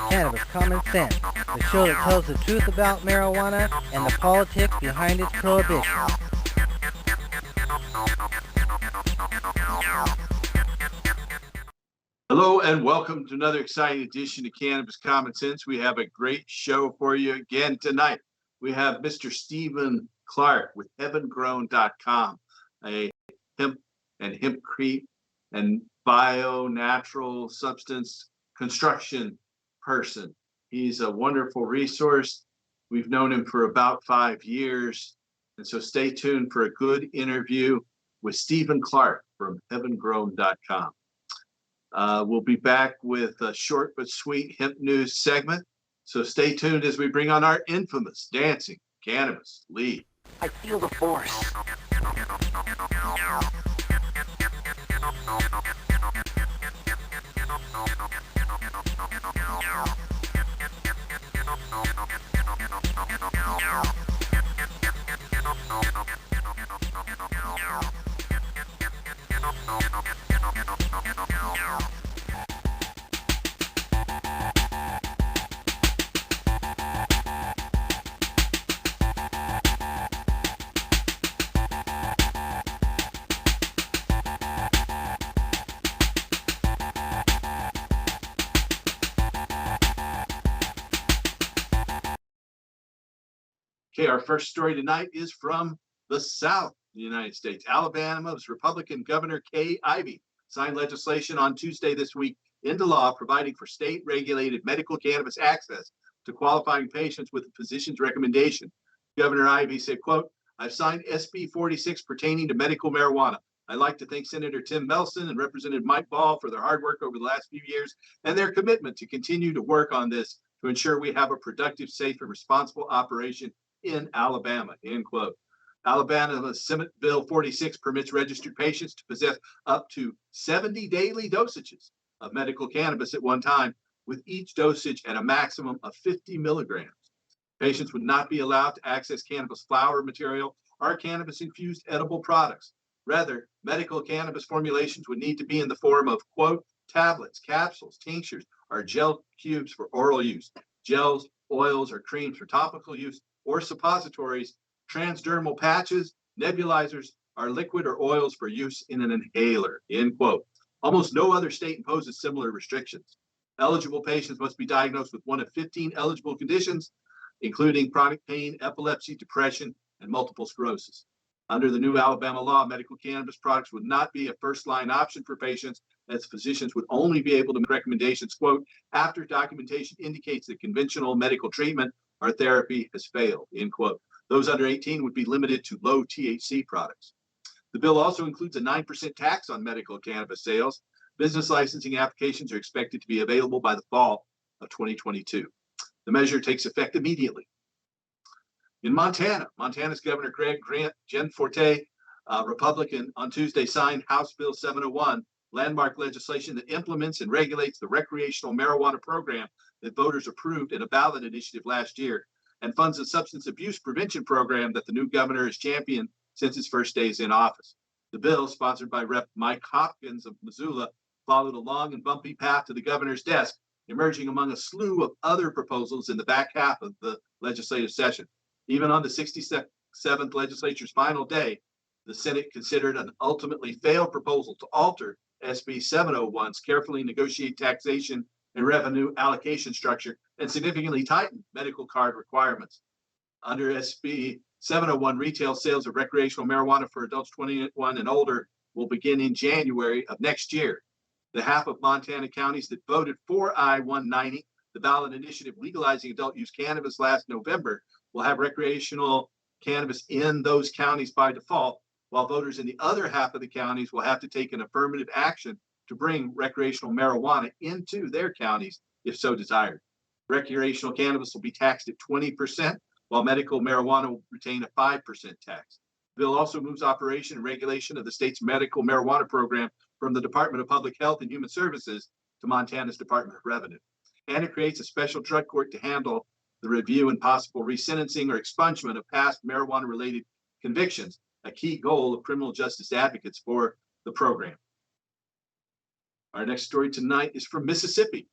Cannabis Common Sense, the show that tells the truth about marijuana and the politics behind its prohibition. Hello and welcome to another exciting edition of Cannabis Common Sense. We have a great show for you again tonight. We have Mr. Stephen Clarke with heavengrown.com, a hemp and hempcrete and bio-natural substance construction person. He's a wonderful resource. We've known him for about 5 years. And so stay tuned for a good interview with Stephen Clarke from heavengrown.com. We'll be back with a short but sweet hemp news segment. So stay tuned as we bring on our infamous dancing cannabis lead. I feel the force. Okay, our first story tonight is from the South of the United States. Alabama's Republican Governor Kay Ivey signed legislation on Tuesday this week into law providing for state-regulated medical cannabis access to qualifying patients with a physician's recommendation. Governor Ivey said, quote, "I've signed SB 46 pertaining to medical marijuana. I'd like to thank Senator Tim Melson and Representative Mike Ball for their hard work over the last few years and their commitment to continue to work on this to ensure we have a productive, safe, and responsible operation in Alabama," end quote. Alabama's Senate Bill 46 permits registered patients to possess up to 70 daily dosages of medical cannabis at one time, with each dosage at a maximum of 50 milligrams. Patients would not be allowed to access cannabis flower material or cannabis-infused edible products. Rather, medical cannabis formulations would need to be in the form of, quote, tablets, capsules, tinctures, or gel cubes for oral use, gels, oils, or creams for topical use, or suppositories, transdermal patches, nebulizers, or liquid or oils for use in an inhaler, end quote. Almost no other state imposes similar restrictions. Eligible patients must be diagnosed with one of 15 eligible conditions, including chronic pain, epilepsy, depression, and multiple sclerosis. Under the new Alabama law, medical cannabis products would not be a first-line option for patients, as physicians would only be able to make recommendations, quote, after documentation indicates that conventional medical treatment or therapy has failed, end quote. Those under 18 would be limited to low THC products. The bill also includes a 9% tax on medical cannabis sales. Business licensing applications are expected to be available by the fall of 2022. The measure takes effect immediately. In Montana's Governor Greg Gianforte, Republican, on Tuesday signed House Bill 701, landmark legislation that implements and regulates the recreational marijuana program that voters approved in a ballot initiative last year, and funds a substance abuse prevention program that the new governor has championed since his first days in office. The bill, sponsored by Rep. Mike Hopkins of Missoula, followed a long and bumpy path to the governor's desk, emerging among a slew of other proposals in the back half of the legislative session. Even on the 67th legislature's final day, the Senate considered an ultimately failed proposal to alter SB 701's carefully negotiated taxation and revenue allocation structure and significantly tighten medical card requirements. Under SB 701, retail sales of recreational marijuana for adults 21 and older will begin in January of next year. The half of Montana counties that voted for I-190, the ballot initiative legalizing adult use cannabis last November, will have recreational cannabis in those counties by default, while voters in the other half of the counties will have to take an affirmative action to bring recreational marijuana into their counties if so desired. Recreational cannabis will be taxed at 20%, while medical marijuana will retain a 5% tax. The bill also moves operation and regulation of the state's medical marijuana program from the Department of Public Health and Human Services to Montana's Department of Revenue. And it creates a special drug court to handle the review and possible resentencing or expungement of past marijuana-related convictions, a key goal of criminal justice advocates for the program. Our next story tonight is from Mississippi.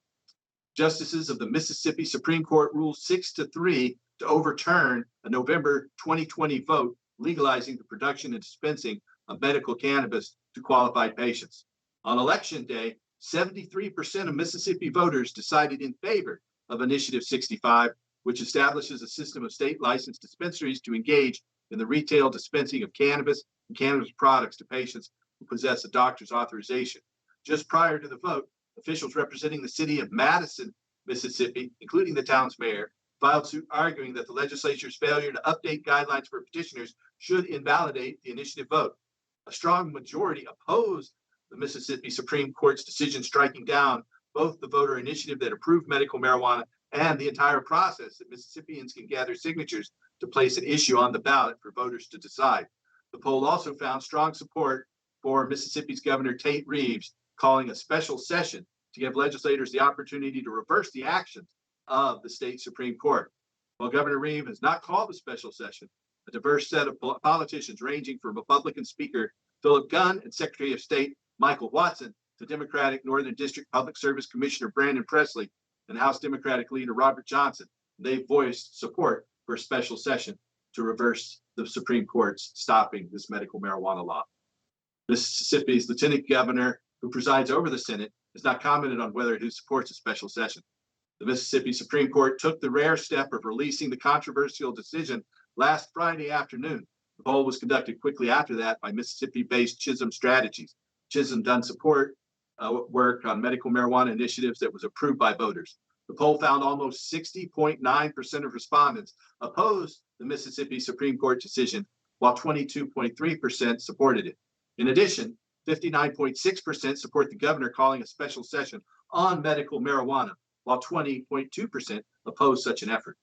Justices of the Mississippi Supreme Court ruled 6-3 to overturn a November 2020 vote legalizing the production and dispensing of medical cannabis to qualified patients. On election day, 73% of Mississippi voters decided in favor of Initiative 65, which establishes a system of state licensed dispensaries to engage in the retail dispensing of cannabis and cannabis products to patients who possess a doctor's authorization. Just prior to the vote, officials representing the city of Madison, Mississippi, including the town's mayor, filed suit arguing that the legislature's failure to update guidelines for petitioners should invalidate the initiative vote. A strong majority opposed the Mississippi Supreme Court's decision, striking down both the voter initiative that approved medical marijuana and the entire process that Mississippians can gather signatures to place an issue on the ballot for voters to decide. The poll also found strong support for Mississippi's Governor Tate Reeves calling a special session to give legislators the opportunity to reverse the actions of the state Supreme Court. While Governor Reeves has not called a special session, a diverse set of politicians ranging from Republican Speaker Philip Gunn and Secretary of State Michael Watson to Democratic Northern District Public Service Commissioner Brandon Presley and House Democratic leader Robert Johnson, they voiced support for a special session to reverse the Supreme Court's stopping this medical marijuana law. Mississippi's Lieutenant Governor, who presides over the Senate, has not commented on whether he supports a special session. The Mississippi Supreme Court took the rare step of releasing the controversial decision last Friday afternoon. The poll was conducted quickly after that by Mississippi-based Chisholm Strategies. Chisholm done support work on medical marijuana initiatives that was approved by voters. The poll found almost 60.9% of respondents opposed the Mississippi Supreme Court decision, while 22.3% supported it. In addition, 59.6% support the governor calling a special session on medical marijuana, while 20.2% oppose such an effort.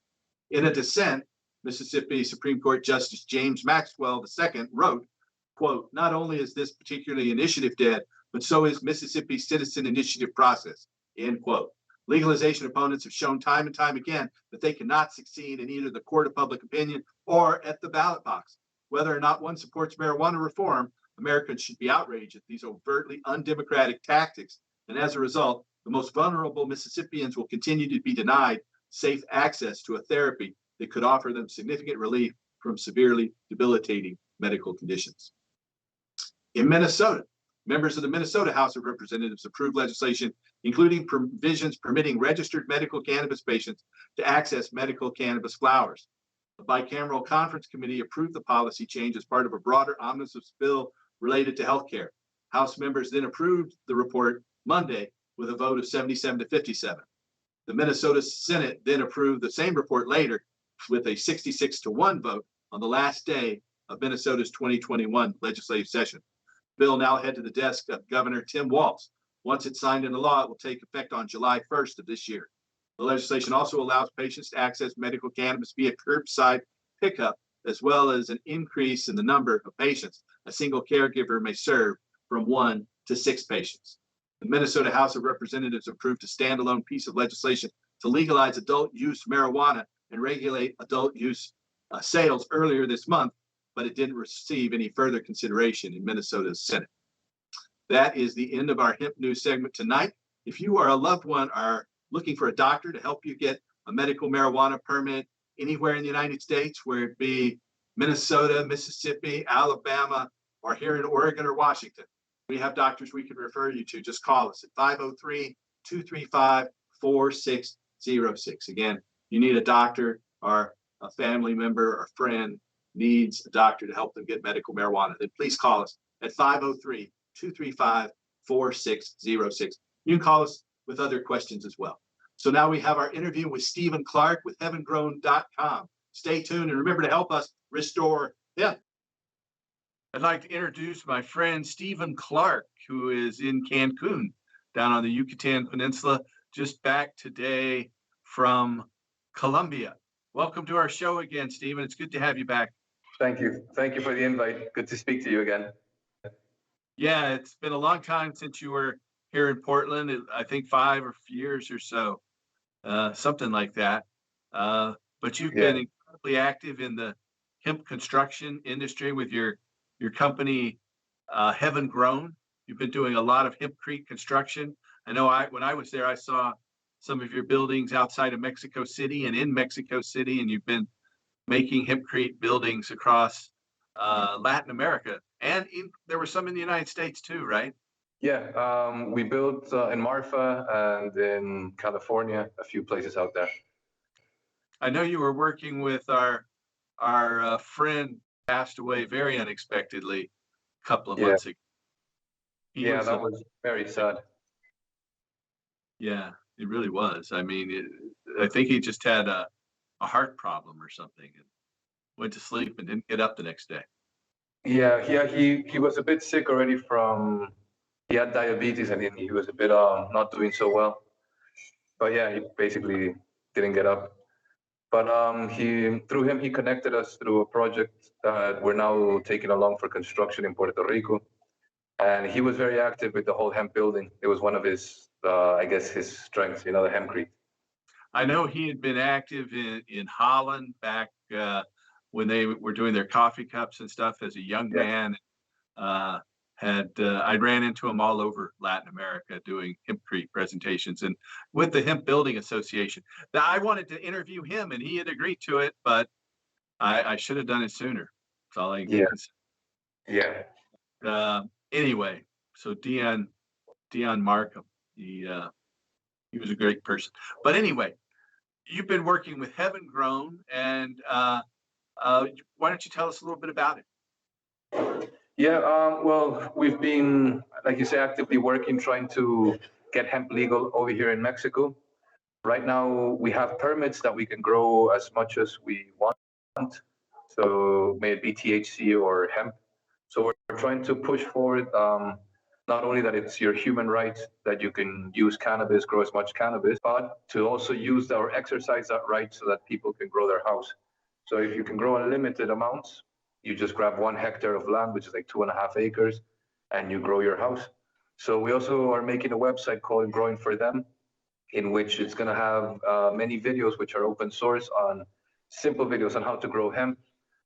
In a dissent, Mississippi Supreme Court Justice James Maxwell II wrote, quote, "Not only is this particular initiative dead, but so is Mississippi's citizen initiative process," end quote. Legalization opponents have shown time and time again that they cannot succeed in either the court of public opinion or at the ballot box. Whether or not one supports marijuana reform, Americans should be outraged at these overtly undemocratic tactics. And as a result, the most vulnerable Mississippians will continue to be denied safe access to a therapy that could offer them significant relief from severely debilitating medical conditions. In Minnesota, members of the Minnesota House of Representatives approved legislation, including provisions permitting registered medical cannabis patients to access medical cannabis flowers. A bicameral conference committee approved the policy change as part of a broader omnibus bill related to healthcare. House members then approved the report Monday with a vote of 77-57. The Minnesota Senate then approved the same report later with a 66-1 vote on the last day of Minnesota's 2021 legislative session. The bill now head to the desk of Governor Tim Walz. Once it's signed into law, it will take effect on July 1st of this year. The legislation also allows patients to access medical cannabis via curbside pickup, as well as an increase in the number of patients a single caregiver may serve from 1 to 6 patients. The Minnesota House of Representatives approved a standalone piece of legislation to legalize adult use marijuana and regulate adult use sales earlier this month, but it didn't receive any further consideration in Minnesota's Senate. That is the end of our hemp news segment tonight. If you or a loved one are looking for a doctor to help you get a medical marijuana permit anywhere in the United States, where it be Minnesota, Mississippi, Alabama, or here in Oregon or Washington, we have doctors we can refer you to. Just call us at 503-235-4606. Again, you need a doctor or a family member or friend needs a doctor to help them get medical marijuana, then please call us at 503-235-4606. You can call us with other questions as well. So now we have our interview with Stephen Clarke with heavengrown.com. Stay tuned and remember to help us restore hemp. I'd like to introduce my friend Stephen Clarke, who is in Cancun, down on the Yucatan Peninsula, just back today from Colombia. Welcome to our show again, Stephen. It's good to have you back. Thank you. Thank you for the invite. Good to speak to you again. Yeah, it's been a long time since you were here in Portland. I think 5 years or so, something like that. But you've been incredibly active in the hemp construction industry with your company, Heaven Grown. You've been doing a lot of hempcrete construction. I know when I was there, I saw some of your buildings outside of Mexico City and in Mexico City, and you've been making hempcrete buildings across Latin America, and there were some in the United States too, right? Yeah, we built in Marfa and in California, a few places out there. I know you were working with our friend passed away very unexpectedly a couple of Yeah. months ago. That was very sad. Yeah, it really was. I mean, I think he just had a heart problem or something and went to sleep and didn't get up the next day. Yeah, he was a bit sick already he had diabetes and he was a bit not doing so well. But yeah, he basically didn't get up. But through him, he connected us through a project that we're now taking along for construction in Puerto Rico. And he was very active with the whole hemp building. It was one of his, I guess, his strengths, the hempcrete. I know he had been active in Holland back when they were doing their coffee cups and stuff as a young man. I ran into him all over Latin America doing hempcrete presentations and with the Hemp Building Association. Now, I wanted to interview him and he had agreed to it, but I should have done it sooner. That's all I can say. Yeah. Anyway, so Dion Markham, he was a great person. But anyway, you've been working with Heaven Grown, and why don't you tell us a little bit about it? Yeah, well, we've been, like you say, actively working, trying to get hemp legal over here in Mexico. Right now, we have permits that we can grow as much as we want. So may it be THC or hemp. So we're trying to push forward, not only that it's your human right that you can use cannabis, grow as much cannabis, but to also use or exercise that right so that people can grow their house. So if you can grow unlimited amounts, you just grab 1 hectare of land, which is like 2.5 acres, and you grow your house. So we also are making a website called Growing for Them, in which it's going to have many videos which are open source on simple videos on how to grow hemp,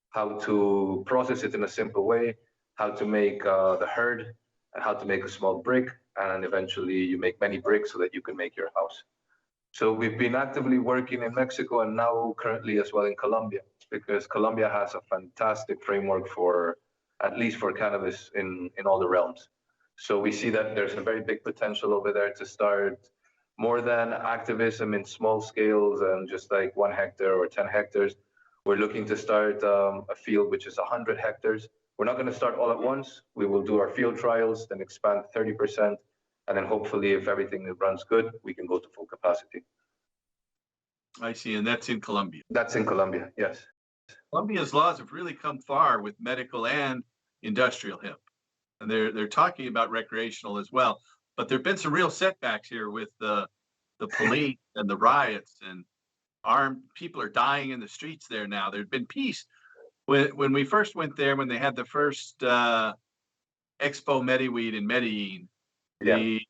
how to process it in a simple way, how to make the herd, and how to make a small brick, and eventually you make many bricks so that you can make your house. So we've been actively working in Mexico and now currently as well in Colombia, because Colombia has a fantastic framework for, at least for cannabis in all the realms. So we see that there's a very big potential over there to start more than activism in small scales and just like 1 hectare or 10 hectares. We're looking to start a field which is 100 hectares. We're not going to start all at once. We will do our field trials, then expand 30%. And then hopefully, if everything runs good, we can go to full capacity. I see, and that's in Colombia. That's in Colombia, yes. Colombia's laws have really come far with medical and industrial hemp. And they're talking about recreational as well. But there have been some real setbacks here with the police and the riots, and armed people are dying in the streets there now. There'd been peace when we first went there, when they had the first Expo Mediweed in Medellin. The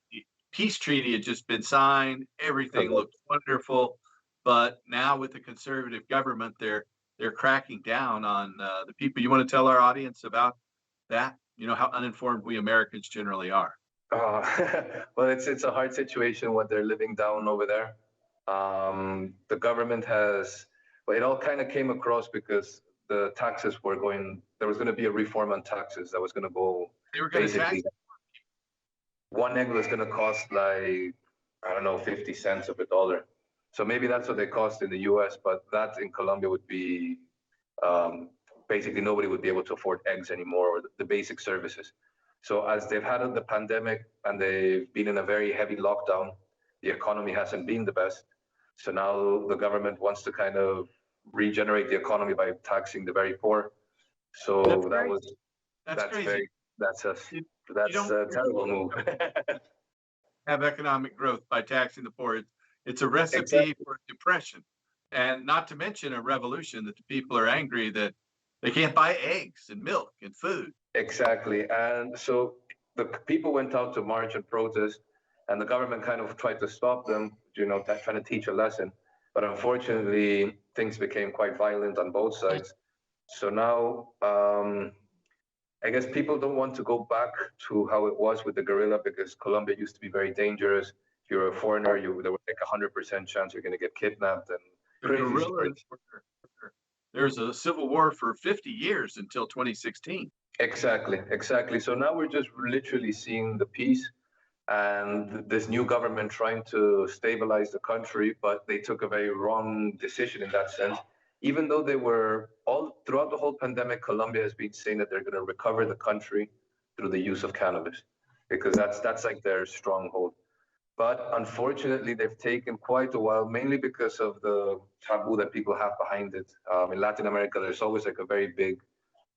peace treaty had just been signed. Everything looked wonderful. But now with the conservative government, they're cracking down on the people. You want to tell our audience about that? How uninformed we Americans generally are. Well, it's a hard situation what they're living down over there. The government it all kind of came across because the taxes were there was going to be a reform on taxes that was going to go. They were going to tax. 1 egg was going to cost like, I don't know, 50 cents of a dollar. So maybe that's what they cost in the US, but that in Colombia would be, basically nobody would be able to afford eggs anymore or the basic services. So as they've had the pandemic and they've been in a very heavy lockdown, the economy hasn't been the best. So now the government wants to kind of regenerate the economy by taxing the very poor. So that's crazy. That's a terrible move. Have economic growth by taxing the poor. It's a recipe for depression, and not to mention a revolution that the people are angry that they can't buy eggs and milk and food. Exactly. And so the people went out to march and protest, and the government kind of tried to stop them, trying to teach a lesson. But unfortunately, things became quite violent on both sides. So now, I guess people don't want to go back to how it was with the guerrilla, because Colombia used to be very dangerous. If you're a foreigner, there was like 100% chance you're going to get kidnapped and The crazy guerrillas stories. There's a civil war for 50 years until 2016. Exactly. So now we're just literally seeing the peace and this new government trying to stabilize the country, but they took a very wrong decision in that sense. Even though they were all throughout the whole pandemic, Colombia has been saying that they're going to recover the country through the use of cannabis, because that's like their stronghold. But unfortunately, they've taken quite a while, mainly because of the taboo that people have behind it. In Latin America, there's always like a very big,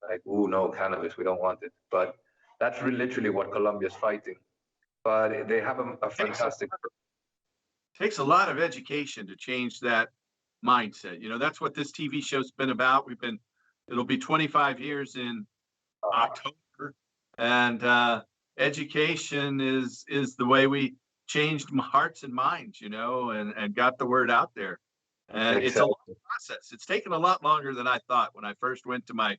like, "Ooh, no, cannabis, we don't want it." But that's literally what Colombia's fighting. But they have a fantastic. Takes a lot of education to change that mindset. That's what this TV show's been about. It'll be 25 years in October, and education is the way we changed hearts and minds, and got the word out there. And It's a long process. It's taken a lot longer than I thought when I first went to my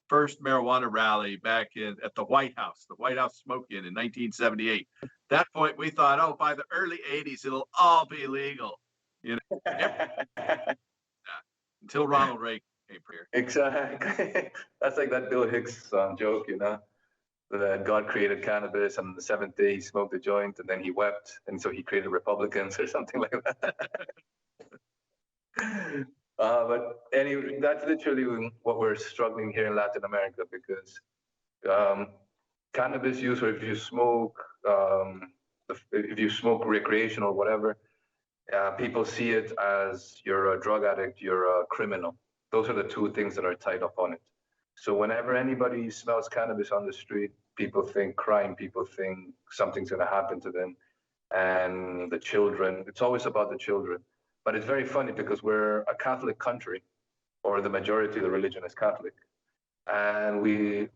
first marijuana rally back at the White House smoke-in 1978. At that point, we thought, oh, by the early 80s, it'll all be legal, until Ronald Reagan came here. Exactly. That's like that Bill Hicks joke, that God created cannabis, and on the seventh day he smoked a joint, and then he wept, and so he created Republicans or something like that. But anyway, that's literally what we're struggling here in Latin America, because cannabis use, or if you smoke recreation or whatever, people see it as you're a drug addict, you're a criminal. Those are the two things that are tied up on it. So whenever anybody smells cannabis on the street, people think crime, people think something's going to happen to them. And the children, it's always about the children. But it's very funny because we're a Catholic country, or the majority of the religion is Catholic. And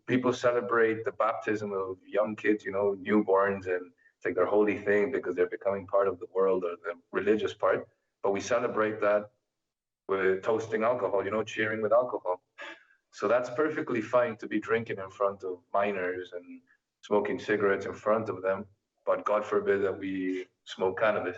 people celebrate the baptism of young kids, newborns, and it's like their holy thing because they're becoming part of the world, or the religious part. But we celebrate that with toasting alcohol, cheering with alcohol. So that's perfectly fine to be drinking in front of minors and smoking cigarettes in front of them. But God forbid that we smoke cannabis.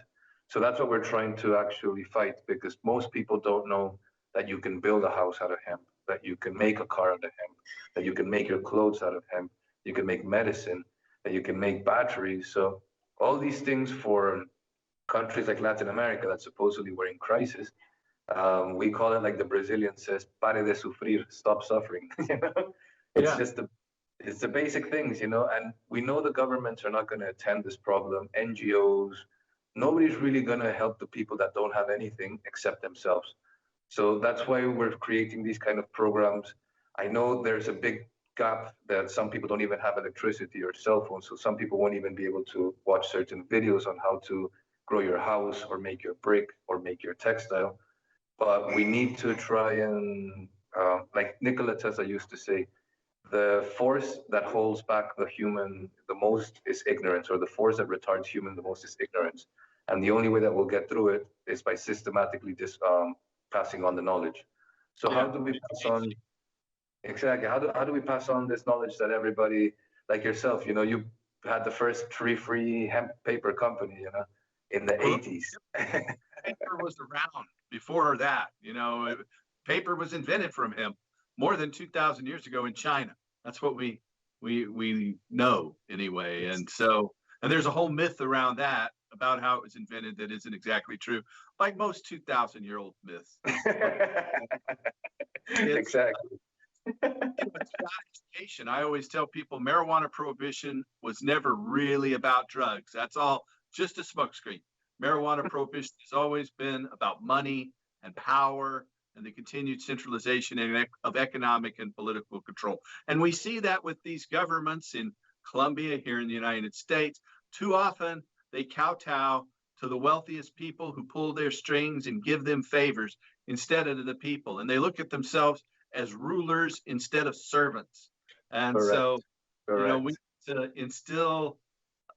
So that's what we're trying to actually fight, because most people don't know that you can build a house out of hemp, that you can make a car out of hemp, that you can make your clothes out of hemp, you can make medicine, that you can make batteries. So all these things for countries like Latin America that supposedly were in crisis, we call it, like the Brazilian says, "Pare de sufrir," stop suffering. It's just it's the basic things, and we know the governments are not going to attend this problem. NGOs, nobody's really going to help the people that don't have anything except themselves. So that's why we're creating these kind of programs. I know there's a big gap that some people don't even have electricity or cell phones, so some people won't even be able to watch certain videos on how to grow your house or make your brick or make your textile. But we need to try and, like Nikola Tesla used to say, the force that holds back the human the most is ignorance, or the force that retards human the most is ignorance. And the only way that we'll get through it is by systematically passing on the knowledge. So how do we pass on? Exactly. How do we pass on this knowledge that everybody, like yourself, you had the first tree-free hemp paper company, in the 80s. Paper was around before that. Paper was invented from hemp more than 2,000 years ago in China. That's what we know anyway. And there's a whole myth around that about how it was invented that isn't exactly true, like most 2,000-year-old myths. Exactly. It's about education. I always tell people marijuana prohibition was never really about drugs. That's all just a smokescreen. Marijuana prohibition has always been about money and power and the continued centralization of economic and political control. And we see that with these governments in Colombia, here in the United States. Too often they kowtow to the wealthiest people who pull their strings and give them favors instead of the people. And they look at themselves as rulers instead of servants. And Correct. We need to instill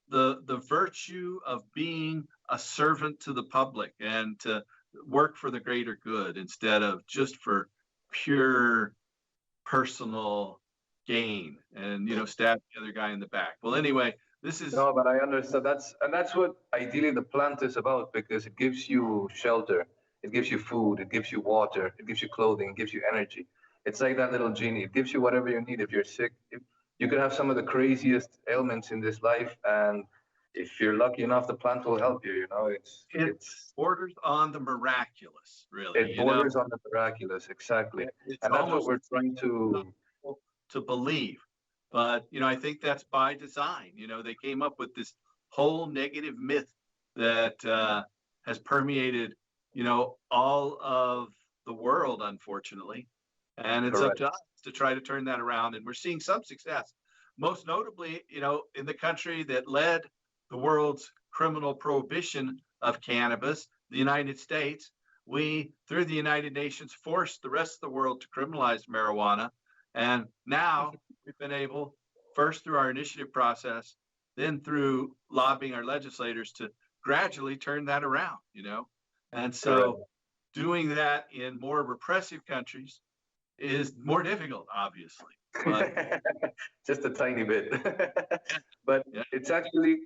the virtue of being a servant to the public and to work for the greater good instead of just for pure personal gain and stab the other guy in the back. Well, anyway, This is No, but I understand. That's what ideally the plant is about, because it gives you shelter, it gives you food, it gives you water, it gives you clothing, it gives you energy. It's like that little genie. It gives you whatever you need. If you're sick, you could have some of the craziest ailments in this life, and if you're lucky enough, the plant will help you. You know, it it's borders on the miraculous, really. it borders on the miraculous, exactly, It's and that's what almost we're trying to. impossible to believe. But I think that's by design. They came up with this whole negative myth that has permeated, all of the world, unfortunately. And it's up Correct. to us to try to turn that around. And we're seeing some success, most notably, in the country that led the world's criminal prohibition of cannabis, the United States. We, through the United Nations, forced the rest of the world to criminalize marijuana. And now we've been able, first through our initiative process, then through lobbying our legislators to gradually turn that around. And so doing that in more repressive countries is more difficult, obviously. But Just a tiny bit. But yeah, it's actually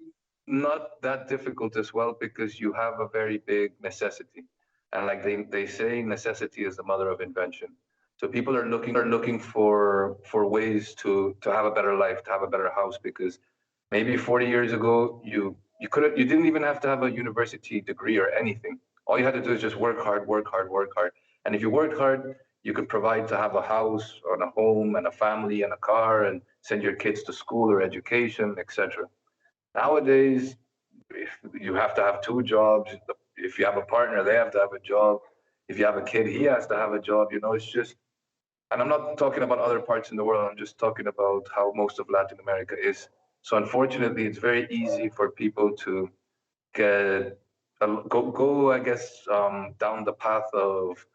not that difficult as well, because you have a very big necessity. And like they say, necessity is the mother of invention. So people are looking for ways to have a better life, to have a better house, because maybe 40 years ago you didn't even have to have a university degree or anything. All you had to do is just work hard, work hard, work hard. And if you worked hard, you could provide to have a house and a home and a family and a car and send your kids to school or education, etc. Nowadays, if you have to have two jobs. If you have a partner, they have to have a job. If you have a kid, he has to have a job. It's just, and I'm not talking about other parts in the world. I'm just talking about how most of Latin America is. So unfortunately, it's very easy for people to get go, I guess, down the path of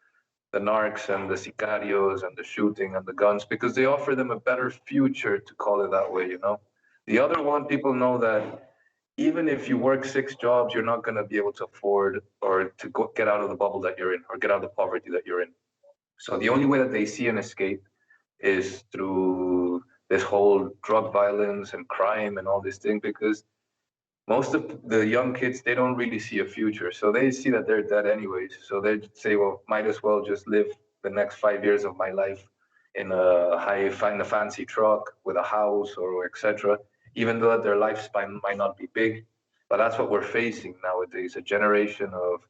the narcs and the sicarios and the shooting and the guns, because they offer them a better future, to call it that way. The other one, people know that even if you work six jobs, you're not going to be able to afford or to get out of the bubble that you're in, or get out of the poverty that you're in. So the only way that they see an escape is through this whole drug violence and crime and all this thing, because most of the young kids, they don't really see a future. So they see that they're dead anyways. So they say, well, might as well just live the next 5 years of my life in a fancy truck with a house, or etc. Even though their lifespan might not be big. But that's what we're facing nowadays, a generation of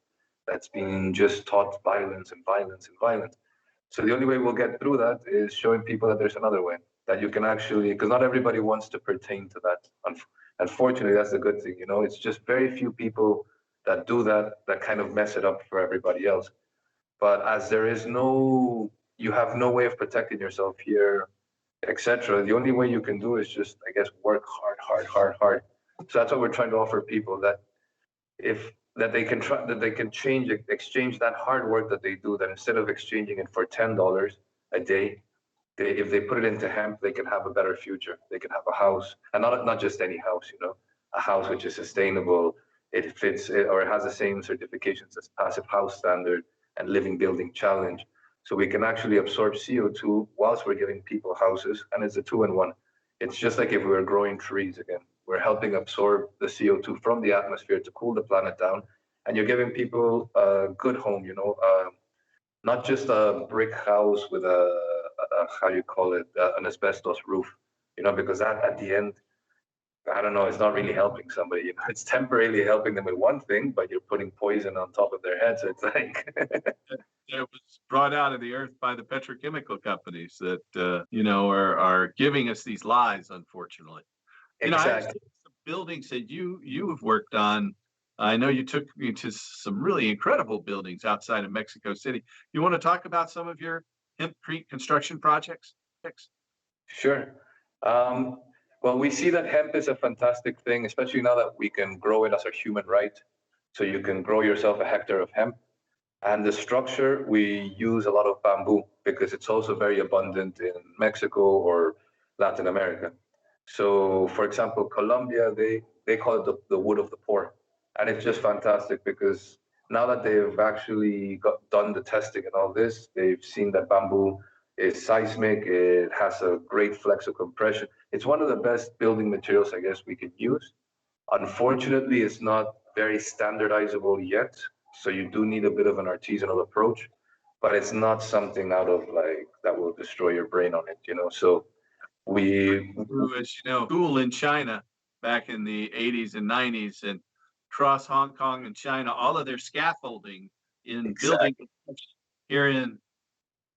that's being just taught violence and violence and violence. So the only way we'll get through that is showing people that there's another way, that you can actually, because not everybody wants to pertain to that. Unfortunately, that's the good thing. It's just very few people that do that kind of mess it up for everybody else. But as you have no way of protecting yourself here, etc. The only way you can do is just, I guess, work hard, hard, hard, hard. So that's what we're trying to offer people, that if that they can try that they can exchange that hard work that they do, that instead of exchanging it for $10 a day, if they put it into hemp, they can have a better future. They can have a house, and not just any house, a house which is sustainable. It fits it, or it has the same certifications as Passive House Standard and Living Building Challenge. So we can actually absorb CO2 whilst we're giving people houses, and it's a two-in-one. It's just like if we were growing trees again. We're helping absorb the CO2 from the atmosphere to cool the planet down, and you're giving people a good home. Not just a brick house with a how you call it, an asbestos roof. Because that at the end, I don't know, it's not really helping somebody. It's temporarily helping them with one thing, but you're putting poison on top of their heads. So it's like it was brought out of the earth by the petrochemical companies that are giving us these lies, unfortunately. I've exactly. seen some buildings that you have worked on. I know you took me to some really incredible buildings outside of Mexico City. You want to talk about some of your hemp creek construction projects? Sure. Um, well, we see that hemp is a fantastic thing, especially now that we can grow it as a human right. So you can grow yourself a hectare of hemp. And the structure, we use a lot of bamboo because it's also very abundant in Mexico or Latin America. So, for example, Colombia, they call it the wood of the poor. And it's just fantastic because now that they've actually done the testing and all this, they've seen that bamboo It's seismic. It has a great flexo compression. It's one of the best building materials, I guess, we could use. Unfortunately, it's not very standardizable yet. So you do need a bit of an artisanal approach, but it's not something out of like that will destroy your brain on it, you know? So we, Who, as you know, school in China back in the 80s and 90s, and across Hong Kong and China, all of their scaffolding in building exactly, here in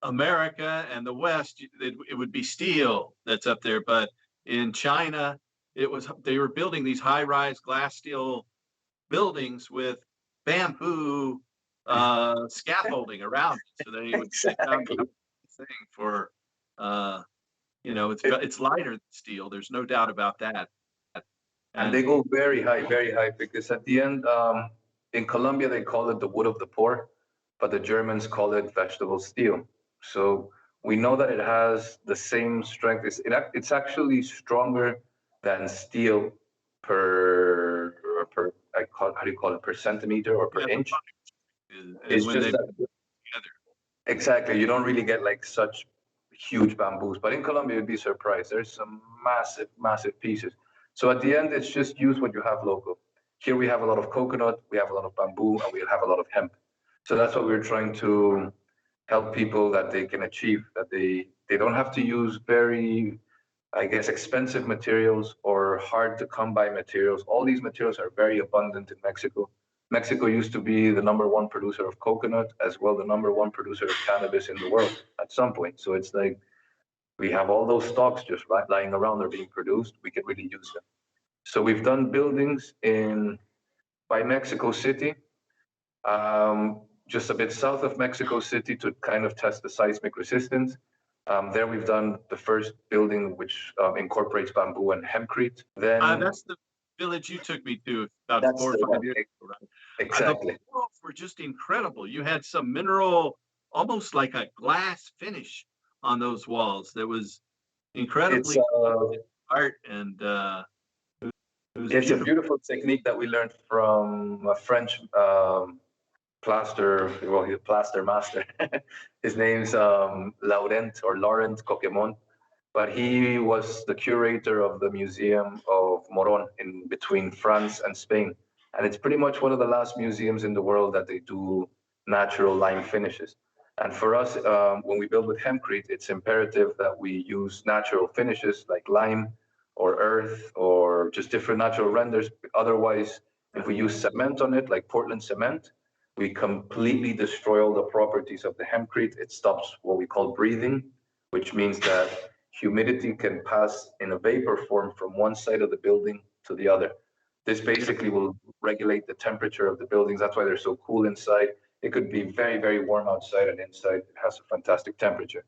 America and the West, it would be steel that's up there. But in China, they were building these high-rise glass steel buildings with bamboo scaffolding around it. So they found exactly. a thing for it's lighter than steel. There's no doubt about that. And And they go very high, because at the end, in Colombia, they call it the wood of the poor, but the Germans call it vegetable steel. So we know that it has the same strength. It's actually stronger than steel how do you call it, per centimeter or per yeah, inch. and It's when just they that put it together, exactly, you don't really get like such huge bamboos, but in Colombia, you'd be surprised. There's some massive pieces. So at the end, it's just use what you have local. Here we have a lot of coconut, we have a lot of bamboo, and we have a lot of hemp. So that's what we're trying to help people that they can achieve, that they don't have to use very, I guess, expensive materials or hard to come by materials. All these materials are very abundant in Mexico. Mexico used to be the number one producer of coconut, as well the number one producer of cannabis in the world at some point. So it's like we have all those stocks just lying around, they're being produced. We can really use them. So we've done buildings in by Mexico City, just a bit south of Mexico City to kind of test the seismic resistance. There we've done the first building which incorporates bamboo and hempcrete. Then that's the village you took me to about that's four or the five one. years ago, right? The Exactly. walls were just incredible. You had some mineral, almost like a glass finish on those walls. That was It's incredibly art, and it was it's a beautiful. beautiful technique that we learned from a French plaster, well, he's a plaster master. His name's Laurent Coquemont, but he was the curator of the Museum of Moron in between France and Spain. And it's pretty much one of the last museums in the world that they do natural lime finishes. And for us, when we build with hempcrete, it's imperative that we use natural finishes like lime or earth or just different natural renders. Otherwise, if we use cement on it, like Portland cement, we completely destroy all the properties of the hempcrete. It stops what we call breathing, which means that humidity can pass in a vapor form from one side of the building to the other. This basically will regulate the temperature of the buildings. That's why they're so cool inside. It could be very warm outside, and inside it has a fantastic temperature.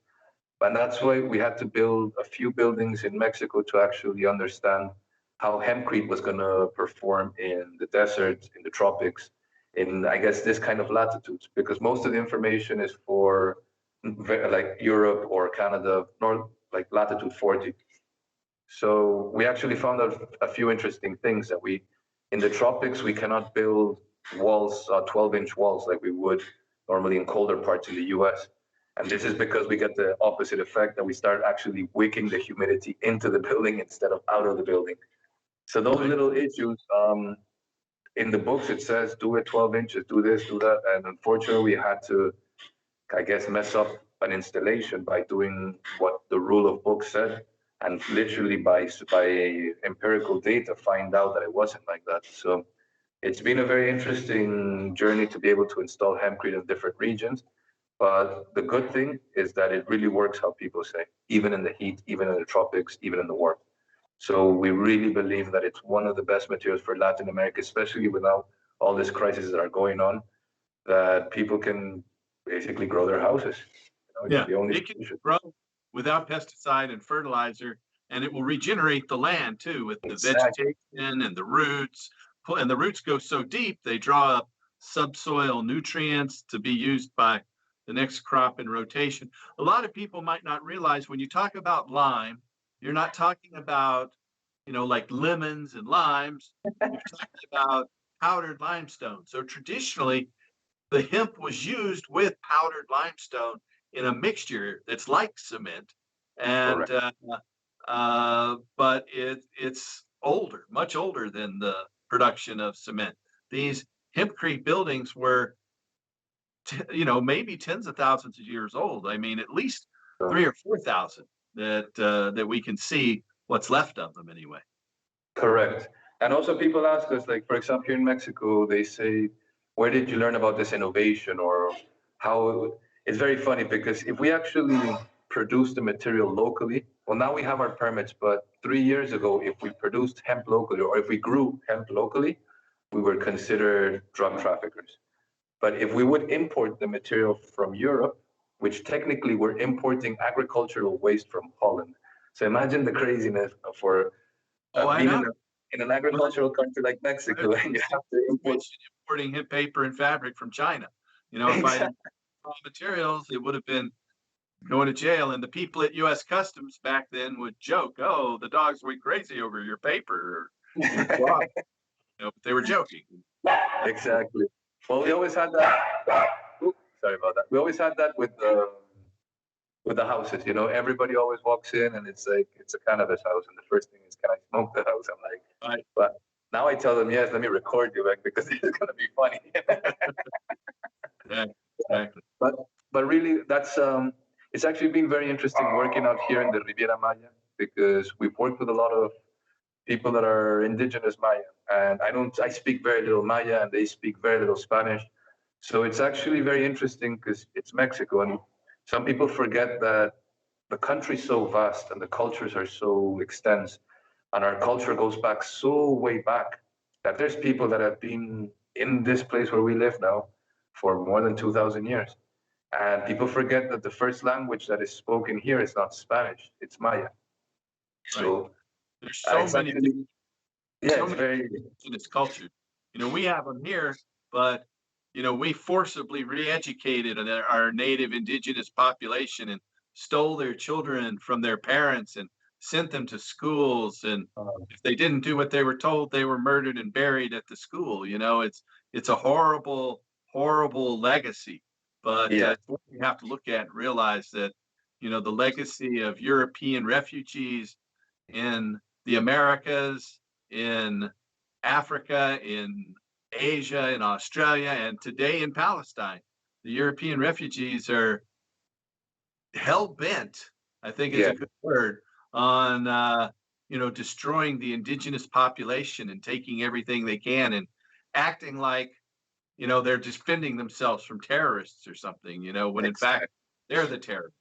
And that's why we had to build a few buildings in Mexico to actually understand how hempcrete was going to perform in the desert, in the tropics, in, I guess, this kind of latitudes, because most of the information is for like Europe or Canada, north, like latitude 40. So we actually found out a few interesting things that in the tropics, we cannot build walls, 12-inch walls like we would normally in colder parts in the US. And this is because we get the opposite effect that we start actually wicking the humidity into the building instead of out of the building. So those little issues, in the books, it says do it 12 inches, do this, do that. And unfortunately, we had to, I guess, mess up an installation by doing what the rule of book said, and literally by empirical data find out that it wasn't like that. So it's been a very interesting journey to be able to install hempcrete in different regions. But the good thing is that it really works how people say, even in the heat, even in the tropics, even in the warmth. So we really believe that it's one of the best materials for Latin America, especially without all these crises that are going on, that people can basically grow their houses. It's Yeah, the only it can solution. grow without pesticide and fertilizer, and it will regenerate the land too with the Exactly. vegetation and the roots. And the roots go so deep, they draw up subsoil nutrients to be used by the next crop in rotation. A lot of people might not realize when you talk about lime, you're not talking about, like lemons and limes. You're talking about powdered limestone. So traditionally, the hemp was used with powdered limestone in a mixture that's like cement, and Correct. but it's older, much older than the production of cement. These hempcrete buildings were, maybe tens of thousands of years old. I mean, at least So, 3 or 4 thousand that we can see what's left of them anyway. correct. And also people ask us, like, for example, here in Mexico, they say, where did you learn about this innovation or how? It's very funny because if we actually produce the material locally, well, now we have our permits, but 3 years ago, if we produced hemp locally or if we grew hemp locally, we were considered drug traffickers. But if we would import the material from Europe, which technically we're importing agricultural waste from Holland. So imagine the craziness for Oh, I being know. in an Well, agricultural country like that's Mexico, and you have to import. mentioned importing hemp paper and fabric from China. If I Exactly. didn't raw materials, it would have been going to jail. And the people at U.S. Customs back then would joke, "Oh, the dogs went crazy over your paper or your cloth." But they were joking. Exactly. Well, we always had that. Oops, sorry about that. We always had that with the houses. Everybody always walks in, and it's like it's a cannabis house, and the first thing is, "Can I smoke the house?" I'm like, Right. but now I tell them, "Yes, let me record you, like, because it's gonna be funny." Yeah, exactly. But really, it's actually been very interesting working out here in the Riviera Maya because we've worked with a lot of people that are indigenous Maya, and I speak very little Maya, and they speak very little Spanish. So it's actually very interesting because it's Mexico, and some people forget that the country's so vast and the cultures are so extensive, and our culture goes back so way back that there's people that have been in this place where we live now for more than 2,000 years. And people forget that the first language that is spoken here is not Spanish, it's Maya. Right. So, There's and so it's many actually, yeah, so it's many very, indigenous cultures. We have them here, but we forcibly re-educated our native indigenous population and stole their children from their parents and sent them to schools. And if they didn't do what they were told, they were murdered and buried at the school. It's a horrible, horrible legacy. But yeah, it's what we have to look at and realize that the legacy of European refugees in the Americas, in Africa, in Asia, in Australia, and today in Palestine. The European refugees are hell bent, I think is yeah, a good word, on destroying the indigenous population and taking everything they can and acting like they're defending themselves from terrorists or something. When in fact exactly. they're the terrorists.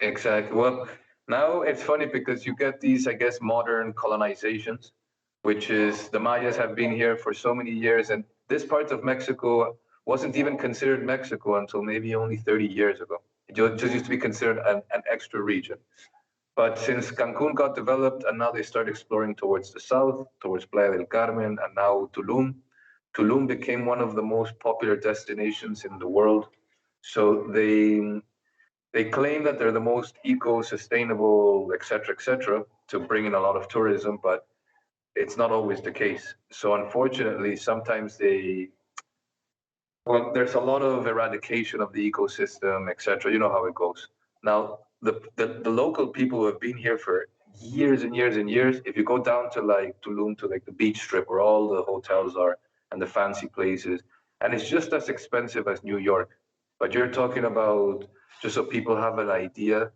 Exactly. Well, now it's funny because you get these, I guess, modern colonizations, which is the Mayas have been here for so many years, and this part of Mexico wasn't even considered Mexico until maybe only 30 years ago. It just used to be considered an extra region. But since Cancun got developed and now they start exploring towards the south, towards Playa del Carmen, and now Tulum, Tulum became one of the most popular destinations in the world. So they claim that they're the most eco-sustainable, et cetera, to bring in a lot of tourism, but it's not always the case. So unfortunately, sometimes there's a lot of eradication of the ecosystem, et cetera. You know how it goes. Now, the local people who have been here for years and years and years, if you go down to like Tulum, to like the beach strip where all the hotels are and the fancy places, and it's just as expensive as New York. But you're talking about, just so people have an idea,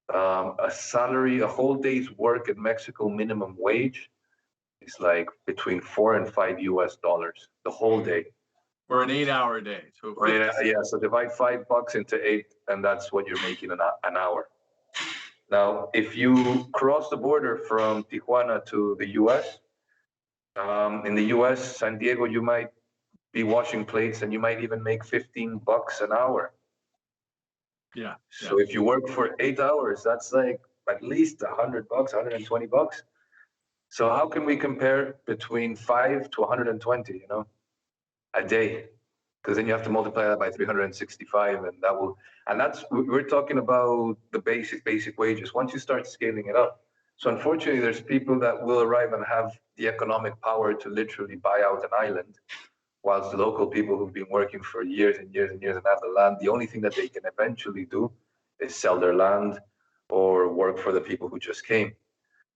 a salary, a whole day's work in Mexico minimum wage is like between $4 and $5 the whole day. For an 8-hour day. So Right, 50 yeah, so divide $5 into eight, and that's what you're making an hour. Now, if you cross the border from Tijuana to the US, in the US, San Diego, you might be washing plates and you might even make $15 an hour. Yeah. So if you work for 8 hours, that's like at least $100, $120. So how can we compare between 5 to 120, a day? Because then you have to multiply that by 365, and that's, we're talking about the basic wages. Once you start scaling it up, so unfortunately, there's people that will arrive and have the economic power to literally buy out an island, whilst the local people who've been working for years and years and years and have the land, the only thing that they can eventually do is sell their land or work for the people who just came.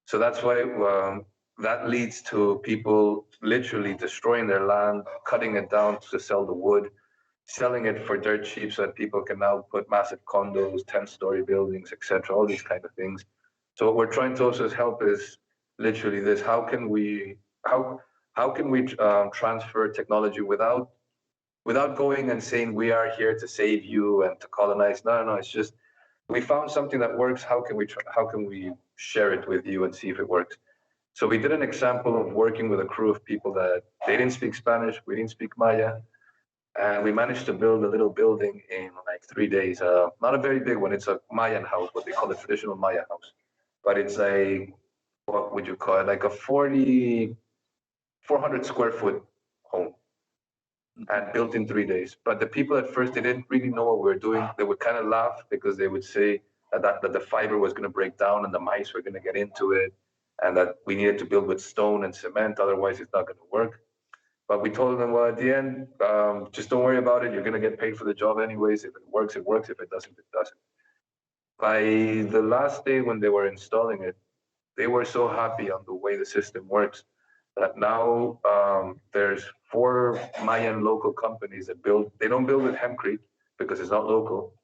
So that's why that leads to people literally destroying their land, cutting it down to sell the wood, selling it for dirt cheap so that people can now put massive condos, 10-story buildings, etc., all these kind of things. So what we're trying to also help is literally this: how can we transfer technology without going and saying we are here to save you and to colonize? No, it's just we found something that works. How can we share it with you and see if it works? So we did an example of working with a crew of people that they didn't speak Spanish, we didn't speak Maya, and we managed to build a little building in like 3 days. Not a very big one. It's a Mayan house, what they call a traditional Maya house, but it's what would you call it? Like a 400 square foot home, and built in 3 days. But the people at first, they didn't really know what we were doing. They would kind of laugh because they would say that the fiber was going to break down and the mice were going to get into it, and that we needed to build with stone and cement, otherwise it's not going to work. But we told them, well, at the end, just don't worry about it. You're going to get paid for the job anyways. If it works, it works. If it doesn't, it doesn't. By the last day when they were installing it, they were so happy on the way the system works that now there's 4 Mayan local companies that build. They don't build with hempcrete because it's not local,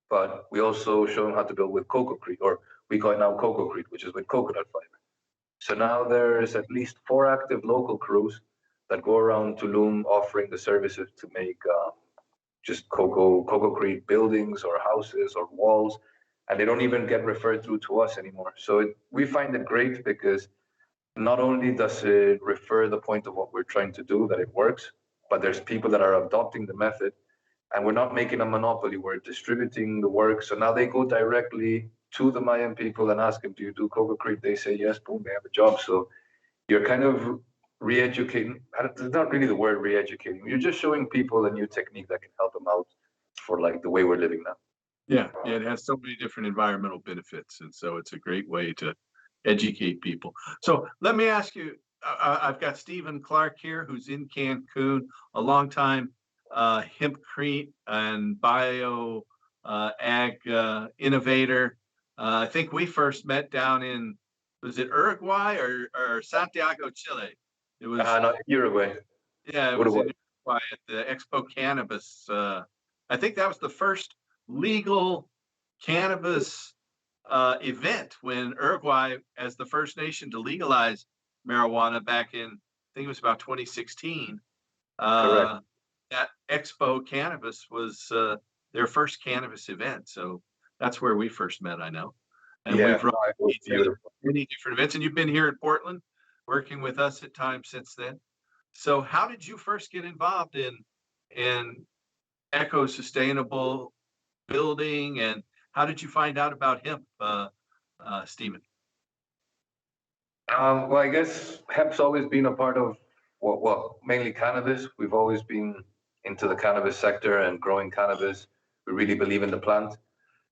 but we also show them how to build with cococrete, or we call it now cococrete, which is with coconut fiber. So now there's at least 4 active local crews that go around Tulum offering the services to make just cococrete buildings or houses or walls, and they don't even get referred through to us anymore. So we find it great because not only does it refer the point of what we're trying to do, that it works, but there's people that are adopting the method, and we're not making a monopoly. We're distributing the work. So now they go directly to the Mayan people and ask them, do you do cococrete? They say yes, boom, they have a job. So you're kind of re-educating. It's not really the word re-educating. You're just showing people a new technique that can help them out for like the way we're living now. Yeah, it has so many different environmental benefits, and so it's a great way to educate people. So let me ask you, I've got Stephen Clarke here, who's in Cancun, a longtime hempcrete and bio ag innovator. I think we first met down in, was it Uruguay or Santiago, Chile? It was no, Uruguay. Yeah, it was in Uruguay at the Expo Cannabis. I think that was the first legal cannabis event when Uruguay, as the first nation to legalize marijuana back in, I think it was about 2016. Correct. That Expo Cannabis was their first cannabis event. So that's where we first met, I know. And we've run many different events. And you've been here in Portland working with us at times since then. So how did you first get involved in eco-sustainable building, and how did you find out about hemp, Stephen? Well, I guess hemp's always been a part of mainly cannabis. We've always been into the cannabis sector and growing cannabis. We really believe in the plant.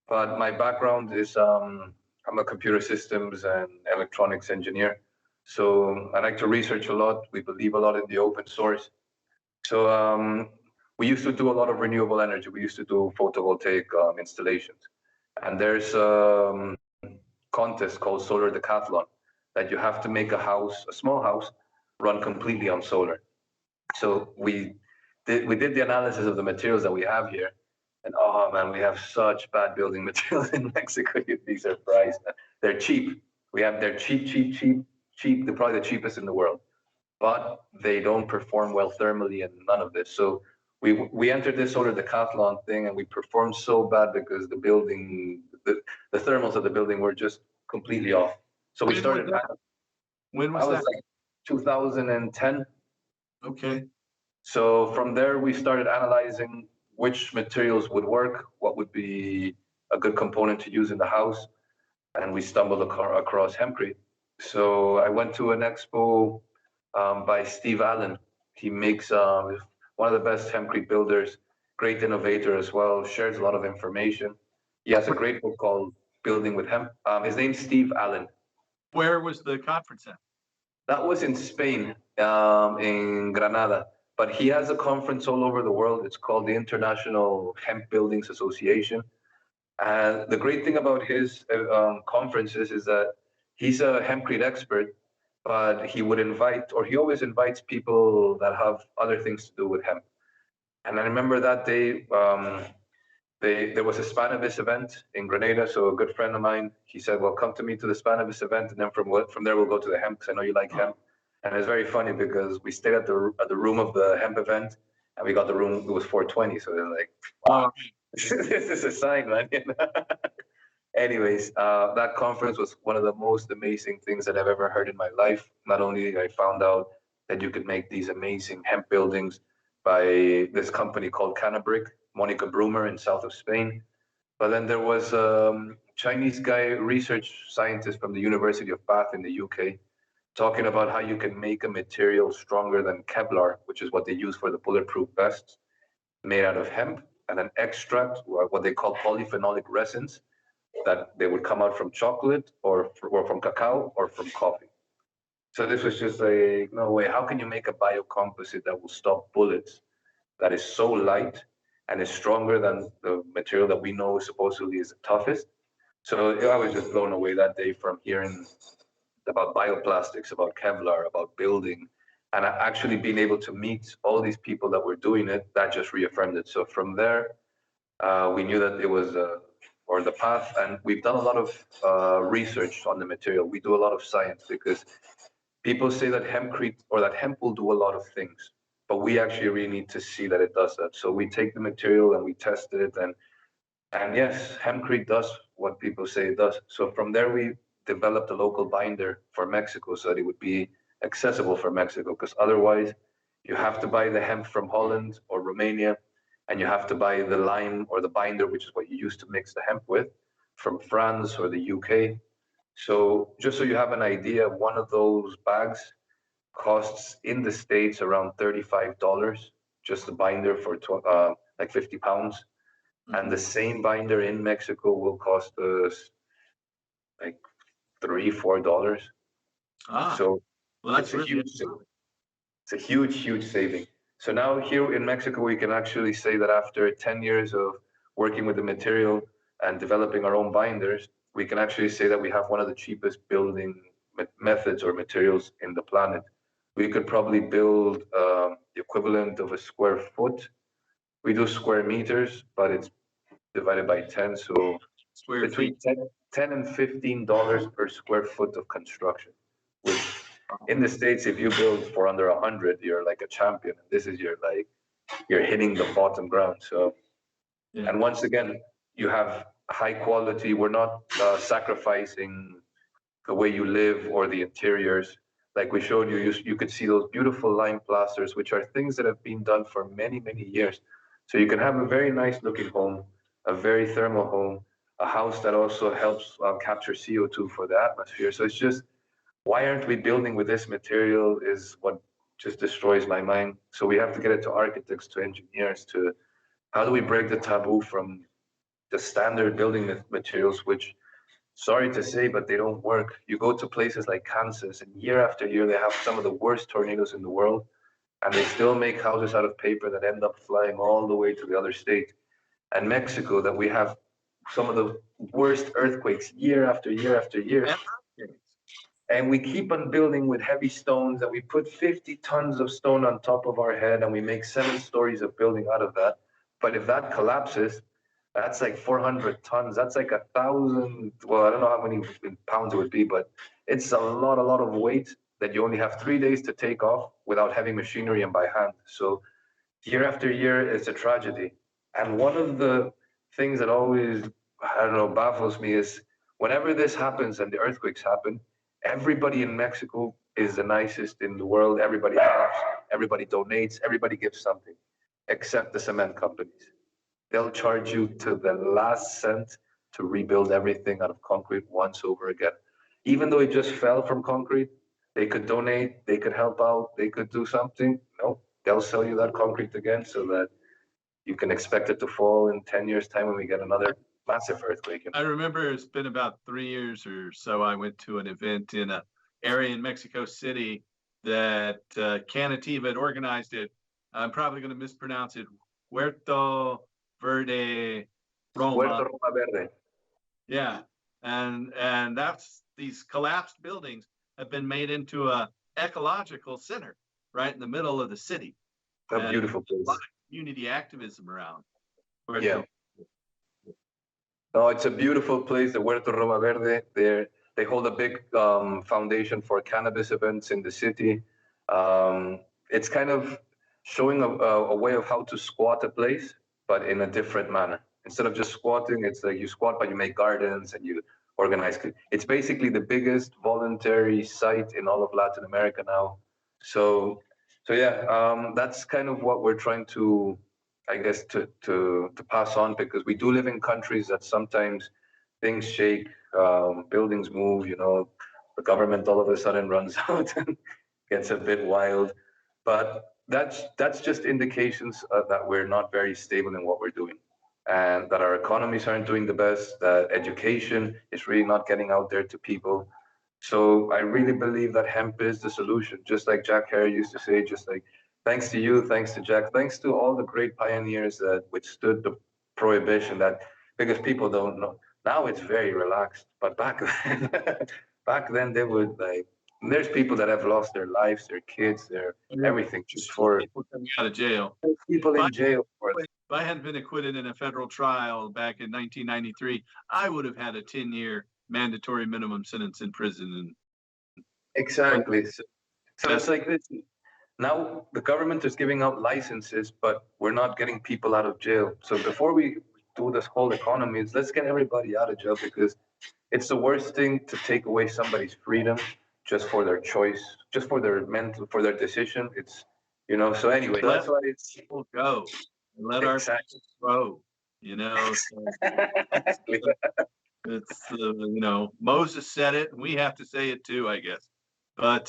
But my background is I'm a computer systems and electronics engineer. So I like to research a lot. We believe a lot in the open source. So we used to do a lot of renewable energy. We used to do photovoltaic installations. And there's a contest called Solar Decathlon that you have to make a small house, run completely on solar. So we did the analysis of the materials that we have here. And oh man, we have such bad building materials in Mexico. You'd be surprised. They're cheap. They're cheap. They're probably the cheapest in the world, but they don't perform well thermally and none of this. So we entered this Solar Decathlon thing, and we performed so bad because the thermals of the building were just completely off. So we started. When was that? Like 2010. Okay. So from there, we started analyzing which materials would work, what would be a good component to use in the house, and we stumbled across hempcrete. So I went to an expo by Steve Allen. He makes one of the best hempcrete builders, great innovator as well, shares a lot of information. He has a great book called Building with Hemp. His name's Steve Allen. Where was the conference at? That was in Spain, in Granada. But he has a conference all over the world. It's called the International Hemp Buildings Association. And the great thing about his conferences is that he's a hempcrete expert, but he always invites people that have other things to do with hemp. And I remember that day, there was a Cannabis event in Grenada. So a good friend of mine, he said, "Well, come to me to the Cannabis event, and then from there we'll go to the hemp because I know you like hemp." And it's very funny because we stayed at the room of the hemp event, and we got the room. It was 420, so they're like, "Wow, this is a sign, man." Anyways, that conference was one of the most amazing things that I've ever heard in my life. Not only I found out that you could make these amazing hemp buildings by this company called Cannabis, Monica Brumer in south of Spain, but then there was a Chinese guy, research scientist from the University of Bath in the UK, talking about how you can make a material stronger than Kevlar, which is what they use for the bulletproof vests, made out of hemp, and then extract what they call polyphenolic resins that they would come out from chocolate or from cacao or from coffee. So this was just like, no way, how can you make a biocomposite that will stop bullets that is so light and is stronger than the material that we know supposedly is the toughest? So I was just blown away that day from hearing about bioplastics, about Kevlar, about building, and actually being able to meet all these people that were doing it. That just reaffirmed it. So from there, we knew that it was or the path, and we've done a lot of research on the material. We do a lot of science because people say that hempcrete or that hemp will do a lot of things, but we actually really need to see that it does that. So we take the material and we tested it, and yes, hempcrete does what people say it does. So from there, we developed a local binder for Mexico so that it would be accessible for Mexico, because otherwise you have to buy the hemp from Holland or Romania, and you have to buy the lime or the binder, which is what you use to mix the hemp with, from France or the UK. So just so you have an idea, one of those bags costs in the States around $35, just the binder for like 50 pounds. And the same binder in Mexico will cost us like $3, $4. So well, that's it's a really huge saving. It's a huge, huge saving. So now here in Mexico, we can actually say that after 10 years of working with the material and developing our own binders, we can actually say that we have one of the cheapest building methods or materials in the planet. We could probably build the equivalent of a square foot. We do square meters, but it's divided by 10. So square between feet. 10 and $15 per square foot of construction, which in the States, if you build for under 100, you're like a champion. This is you're hitting the bottom ground. So, Yeah. and once again, you have high quality. We're not sacrificing the way you live or the interiors. Like we showed you, you could see those beautiful lime plasters, which are things that have been done for many, many years. So you can have a very nice looking home, a very thermal home, a house that also helps capture CO2 for the atmosphere. So it's just, why aren't we building with this material is what just destroys my mind. So we have to get it to architects, to engineers, to how do we break the taboo from the standard building materials, which, sorry to say, but they don't work. You go to places like Kansas, and year after year, they have some of the worst tornadoes in the world, and they still make houses out of paper that end up flying all the way to the other state. And Mexico, that we have some of the worst earthquakes year after year after year. And we keep on building with heavy stones, and we put 50 tons of stone on top of our head, and we make 7 stories of building out of that. But if that collapses, that's like 400 tons. That's like 1,000. Well, I don't know how many pounds it would be, but it's a lot of weight that you only have 3 days to take off without heavy machinery and by hand. So year after year, it's a tragedy. And one of the things that always, I don't know, baffles me is whenever this happens and the earthquakes happen, everybody in Mexico is the nicest in the world. Everybody helps, everybody donates, everybody gives something, except the cement companies. They'll charge you to the last cent to rebuild everything out of concrete once over again. Even though it just fell from concrete, they could donate, they could help out, they could do something. No, they'll sell you that concrete again so that you can expect it to fall in 10 years' time when we get another massive earthquake. I remember it's been about 3 years or so. I went to an event in an area in Mexico City that Canativa had organized it. I'm probably going to mispronounce it. Puerto, Verde, Puerto Roma Verde. Yeah, and that's these collapsed buildings have been made into a ecological center right in the middle of the city. A And beautiful a lot place. of community activism around. Puerto. Yeah. No, it's a beautiful place, the Puerto Roma Verde. They hold a big foundation for cannabis events in the city. It's kind of showing a way of how to squat a place, but in a different manner. Instead of just squatting, it's like you squat, but you make gardens and you organize. It's basically the biggest voluntary site in all of Latin America now. So yeah, that's kind of what we're trying to, I guess, to pass on, because we do live in countries that sometimes things shake, buildings move, the government all of a sudden runs out and gets a bit wild. But that's just indications that we're not very stable in what we're doing, and that our economies aren't doing the best, that education is really not getting out there to people. So I really believe that hemp is the solution, just like Jack Harry used to say, just like thanks to you, thanks to Jack, thanks to all the great pioneers that withstood the prohibition, that because people don't know. Now it's very relaxed, but back then, back then they would like, there's people that have lost their lives, their kids, their everything just for people coming out of jail. people in jail for If I hadn't been acquitted in a federal trial back in 1993, I would have had a 10-year mandatory minimum sentence in prison. exactly. So it's like this. Now the government is giving out licenses, but we're not getting people out of jail. So before we do this whole economy, let's get everybody out of jail, because it's the worst thing to take away somebody's freedom just for their choice, just for their for their decision. It's, so anyway, Let that's why it's people go. Let exactly. our people grow. It's Moses said it, and we have to say it too, I guess. But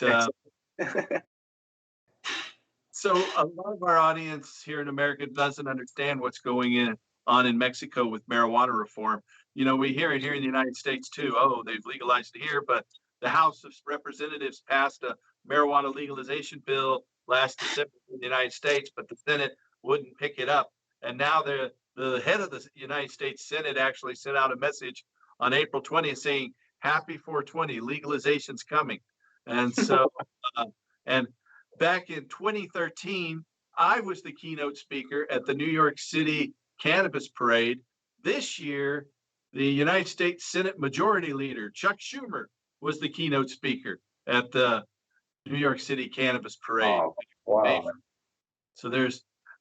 so a lot of our audience here in America doesn't understand what's going on in Mexico with marijuana reform. We hear it here in the United States too. Oh, they've legalized it here, but the House of Representatives passed a marijuana legalization bill last December in the United States, but the Senate wouldn't pick it up. And now the head of the United States Senate actually sent out a message on April 20th saying, "Happy 420, legalization's coming." And so, and back in 2013, I was the keynote speaker at the New York City Cannabis Parade. This year, the United States Senate Majority Leader, Chuck Schumer, was the keynote speaker at the New York City Cannabis Parade. Oh, wow. So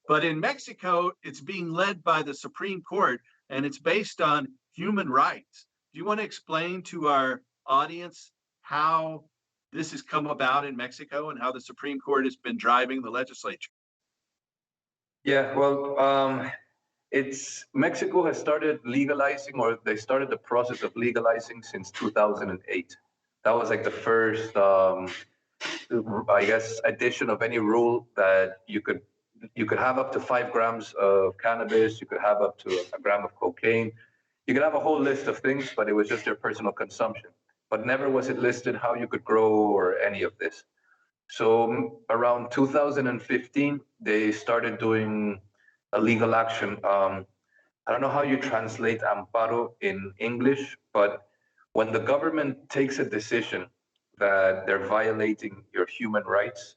but in Mexico, it's being led by the Supreme Court, and it's based on human rights. Do you want to explain to our audience how this has come about in Mexico and how the Supreme Court has been driving the legislature? Yeah, well, it's Mexico has started legalizing, or they started the process of legalizing since 2008. That was like the first, I guess, addition of any rule that you could have up to 5 grams of cannabis, you could have up to a gram of cocaine, you could have a whole list of things, but it was just your personal consumption. But never was it listed how you could grow or any of this. So around 2015, they started doing a legal action. I don't know how you translate amparo in English, but when the government takes a decision that they're violating your human rights,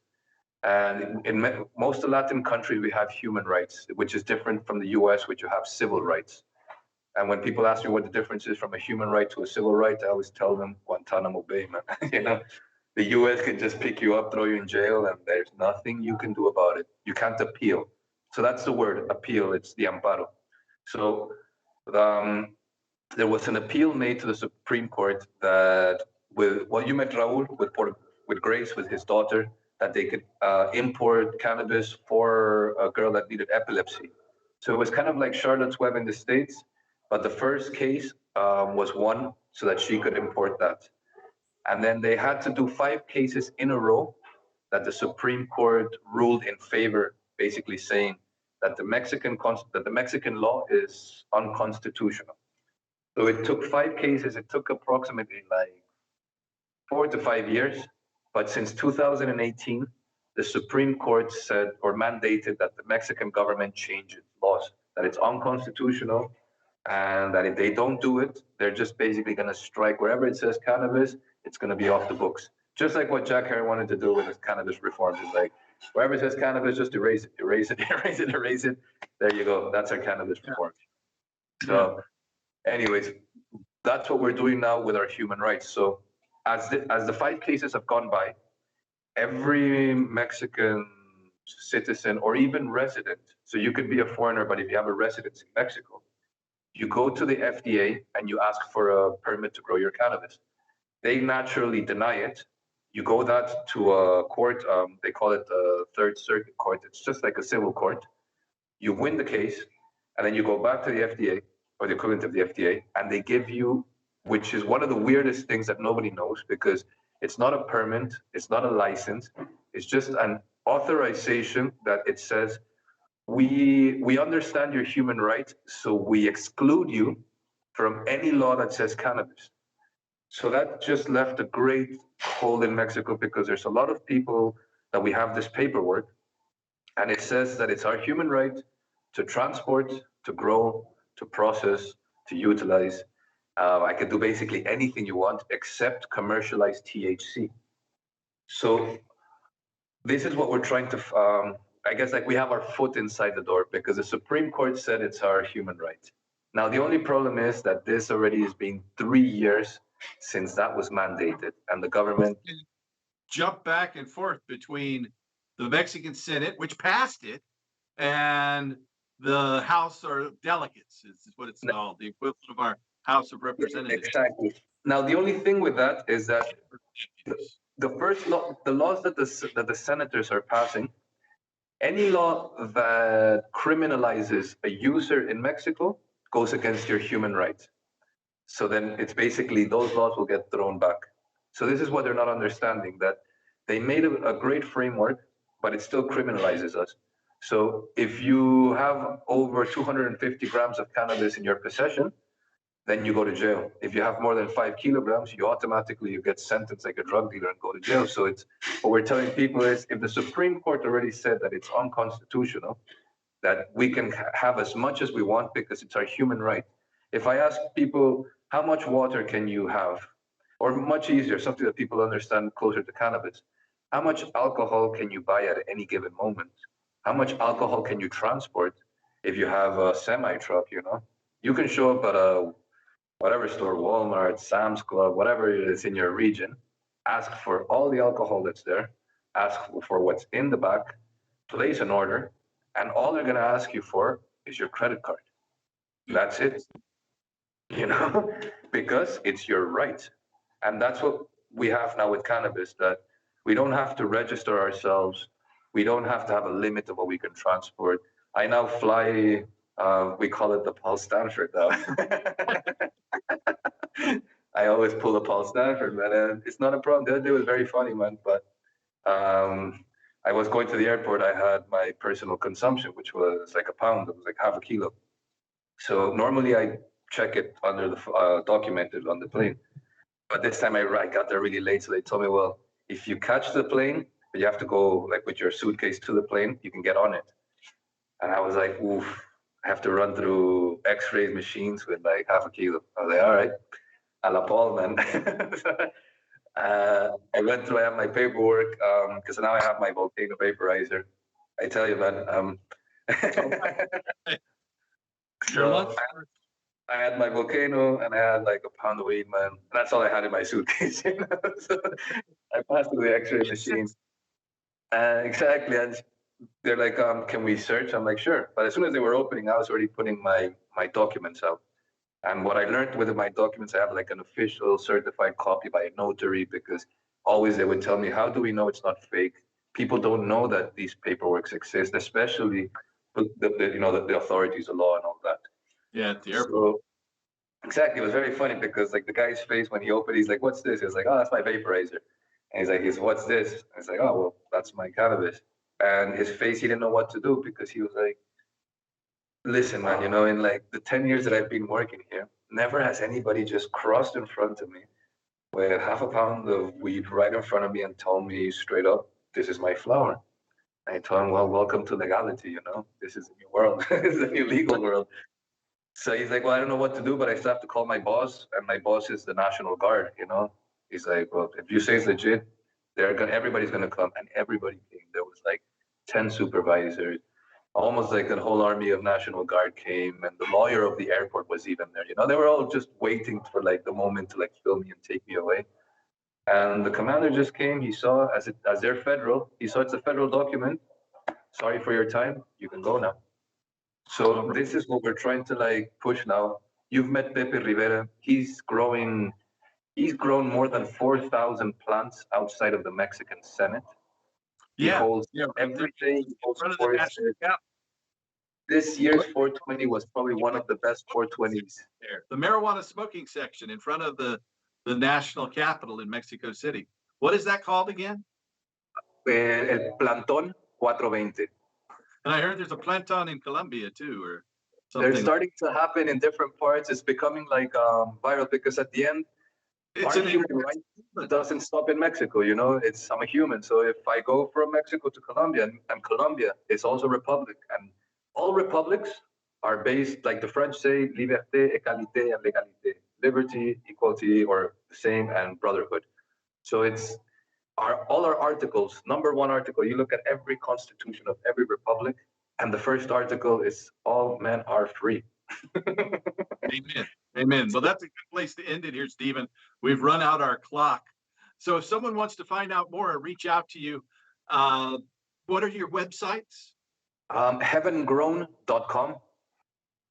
and in most Latin countries, we have human rights, which is different from the US, which you have civil rights. And when people ask me what the difference is from a human right to a civil right, I always tell them Guantanamo Bay, man. The US can just pick you up, throw you in jail, and there's nothing you can do about it. You can't appeal. So that's the word, appeal. It's the amparo. So there was an appeal made to the Supreme Court that you met Raul with Grace, with his daughter, that they could import cannabis for a girl that needed epilepsy. So it was kind of like Charlotte's Web in the States, but the first case was won so that she could import that. And then they had to do 5 cases in a row that the Supreme Court ruled in favor, basically saying that the Mexican law is unconstitutional. So it took 5 cases. It took approximately like 4 to 5 years. But since 2018, the Supreme Court said or mandated that the Mexican government change its laws, that it's unconstitutional and that if they don't do it, they're just basically going to strike wherever it says cannabis, it's going to be off the books. Just like what Jack Herr wanted to do with his cannabis reforms. Is like, wherever it says cannabis, just erase it, erase it, erase it, erase it. There you go. That's our cannabis reform. So, anyways, that's what we're doing now with our human rights. So, as the 5 cases have gone by, every Mexican citizen or even resident, so you could be a foreigner, but if you have a residence in Mexico, you go to the FDA and you ask for a permit to grow your cannabis. They naturally deny it. You go that to a court, they call it the Third Circuit Court. It's just like a civil court. You win the case, and then you go back to the FDA or the equivalent of the FDA, and they give you, which is one of the weirdest things that nobody knows, because it's not a permit, it's not a license, it's just an authorization that it says, we understand your human rights, so we exclude you from any law that says cannabis. So that just left a great hole in Mexico, because there's a lot of people that we have this paperwork, and it says that it's our human right to transport, to grow, to process, to utilize. I could do basically anything you want except commercialize THC. So this is what we're trying to, I guess, like, we have our foot inside the door, because the Supreme Court said it's our human right. Now, the only problem is that this already has been 3 years since that was mandated, and the government Jump back and forth between the Mexican Senate, which passed it, and the House or delegates is what it's called, the equivalent of our House of Representatives. Exactly. Now, the only thing with that is that the first law, the laws that the senators are passing, any law that criminalizes a user in Mexico goes against your human rights. So then it's basically those laws will get thrown back. So this is what they're not understanding, that they made a great framework, but it still criminalizes us. So if you have over 250 grams of cannabis in your possession, then you go to jail. If you have more than 5 kilograms, you get sentenced like a drug dealer and go to jail. So it's what we're telling people is, if the Supreme Court already said that it's unconstitutional, that we can have as much as we want because it's our human right. If I ask people, how much water can you have? Or much easier, something that people understand closer to cannabis, how much alcohol can you buy at any given moment? How much alcohol can you transport if you have a semi-truck, You can show up at a whatever store, Walmart, Sam's Club, whatever it is in your region, ask for all the alcohol that's there, ask for what's in the back, place an order, and all they're going to ask you for is your credit card. That's it, because it's your right. And that's what we have now with cannabis, that we don't have to register ourselves. We don't have to have a limit of what we can transport. I now fly, we call it the Paul Stanford now. I always pull a Paul Stanford, man, and it's not a problem. The other day was very funny, man, but I was going to the airport. I had my personal consumption, which was like a pound. It was like half a kilo. So normally I check it under the documented on the plane. But this time I got there really late, so they told me, well, if you catch the plane, but you have to go like with your suitcase to the plane, you can get on it. And I was like, oof, I have to run through X-ray machines with like half a kilo. I was like, all right, a la Paul, man. I went through, I have my paperwork, because now I have my volcano vaporizer. I tell you, man. So I had my volcano and I had like a pound of weed, man. That's all I had in my suitcase. So I passed through the X-ray machine. Exactly. And they're like, can we search? I'm like, sure. But as soon as they were opening, I was already putting my documents out. And what I learned with my documents, I have like an official certified copy by a notary, because always they would tell me, how do we know it's not fake? People don't know that these paperworks exist, especially the authorities, the law and all that. Yeah, at the airport. So, exactly. It was very funny because like the guy's face when he opened, he's like, what's this? He was like, oh, that's my vaporizer. And he's like, what's this? And he's like, oh, well, that's my cannabis. And his face, he didn't know what to do, because he was like, listen, man, in like the 10 years that I've been working here, never has anybody just crossed in front of me with half a pound of weed right in front of me and told me straight up, this is my flower. And I told him, well, welcome to legality, This is a new world. This is a new legal world. So he's like, well, I don't know what to do, but I still have to call my boss, and my boss is the National Guard, you know? He's like, well, if you say it's legit, everybody's gonna come, and everybody came. There was like 10 supervisors, almost like the whole army of National Guard came, and the lawyer of the airport was even there. You know, they were all just waiting for like the moment to like film me and take me away. And the commander just came. He saw as they're federal. He saw it's a federal document. Sorry for your time. You can go now. So this is what we're trying to like push now. You've met Pepe Rivera. He's growing. He's grown more than 4,000 plants outside of the Mexican Senate. He holds everything. He holds forests. This year's 420 was probably one of the best 420s. The marijuana smoking section in front of the national capital in Mexico City. What is that called again? El Plantón 420. And I heard there's a planton in Colombia too, or something. They're starting to happen in different parts. It's becoming like viral because at the end, It's our human right doesn't stop in Mexico. You know, I'm a human. So if I go from Mexico to Colombia, and Colombia is also a republic, and all republics are based, like the French say, liberté, égalité, and légalité. Liberty, equality, or the same, and brotherhood. So it's all our articles, number one article, you look at every constitution of every republic, and the first article is all men are free. Amen. Amen. Well, that's a good place to end it here, Stephen. We've run out our clock. So if someone wants to find out more or reach out to you, what are your websites? Heavengrown.com.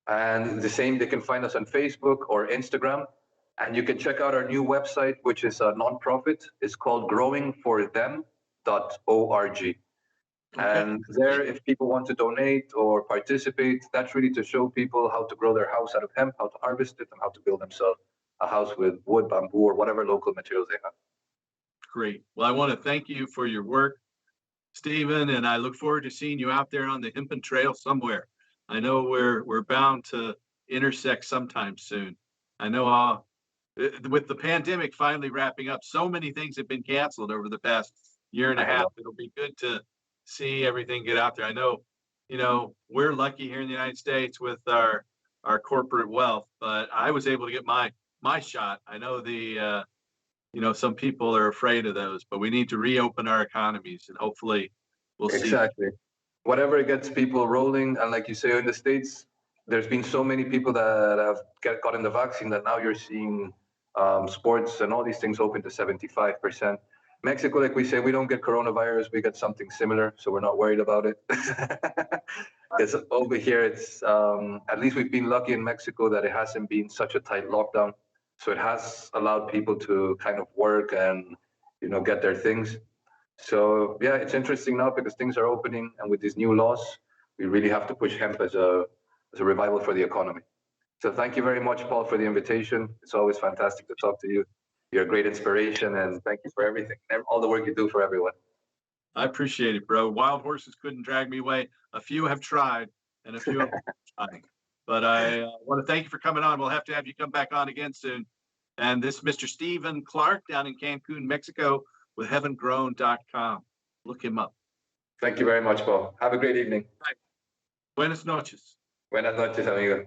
And the same, they can find us on Facebook or Instagram. And you can check out our new website, which is a nonprofit. It's called growingforthem.org. Okay. And there, if people want to donate or participate, that's really to show people how to grow their house out of hemp, how to harvest it, and how to build themselves a house with wood, bamboo, or whatever local materials they have. Great. Well, I want to thank you for your work, Stephen, and I look forward to seeing you out there on the Hempen Trail somewhere. I know we're bound to intersect sometime soon. I know with the pandemic finally wrapping up, so many things have been canceled over the past year and a half. It'll be good to see everything get out there. I know, we're lucky here in the United States with our corporate wealth, but I was able to get my shot. I know some people are afraid of those, but we need to reopen our economies, and hopefully we'll see. Exactly. Whatever gets people rolling, and like you say, in the States, there's been so many people that have gotten the vaccine that now you're seeing sports and all these things open to 75%. Mexico, like we say, we don't get coronavirus, we get something similar, so we're not worried about it. Because over here, it's at least we've been lucky in Mexico that it hasn't been such a tight lockdown. So it has allowed people to kind of work and, get their things. So yeah, it's interesting now because things are opening, and with these new laws, we really have to push hemp as a revival for the economy. So thank you very much, Paul, for the invitation. It's always fantastic to talk to you. You're a great inspiration, and thank you for everything, all the work you do for everyone. I appreciate it, bro. Wild horses couldn't drag me away. A few have tried, and a few have tried. But I want to thank you for coming on. We'll have to have you come back on again soon. And this is Mr. Stephen Clarke down in Cancun, Mexico, with heavengrown.com. Look him up. Thank you very much, Paul. Have a great evening. Buenas noches. Buenas noches, amigo.